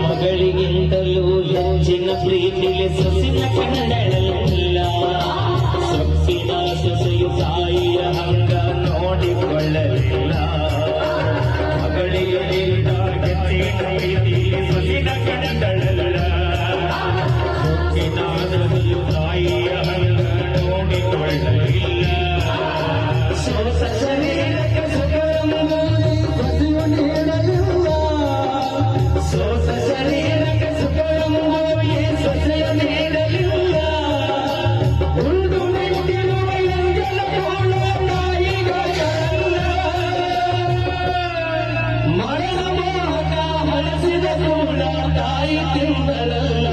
ಮಗಳಿಗಿಂತಲೂ ಹೆಚ್ಚಿನ ಪ್ರೀತಿಗೆ ಸೊಸಿನ ಕಂಡಳಲ್ಲ. ಸೊಪ್ಪಿನ ಸೊಸೆಯು ತಾಯಿಯ ಹಂಗ ನೋಡಿಕೊಳ್ಳಲಿಲ್ಲ. ಮಗಳಿಗಿಂತ ಹೆಚ್ಚಿನ ಪ್ರೀತಿಗೆ ಸೊಸಿನ ಕಂಡಳಲ್ಲ. ಸೊಪ್ಪಿನ ಸೊಸೆಯು ತಾಯಿಯ ಹಂಗ ನೋಡಿಕೊಳ್ಳಲಿಲ್ಲ. ಸೊಸ ಶರೀರಕ್ಕೆ ಸುಖವೆಂಬುದು ಸಸಿಯು ನೀಡಲಿಲ್ಲ. ಸೋಸ ಶರೀರಕ್ಕೆ ಸುಖವೆಂಬುದು ಈ ಸೊಸೆಯು ನೀಡಲಿಲ್ಲ. ಉಂಡು ನಿಂತಿರುವ ಎಂಜಲ ಕೂಡ ತಾಯಿಗಳಲ್ಲ. ಮರಣ ಮೋಹಕ ಹಲಸಿದ ಕೂಡ ತಾಯಿ ತಿಂದಳಲ್ಲ.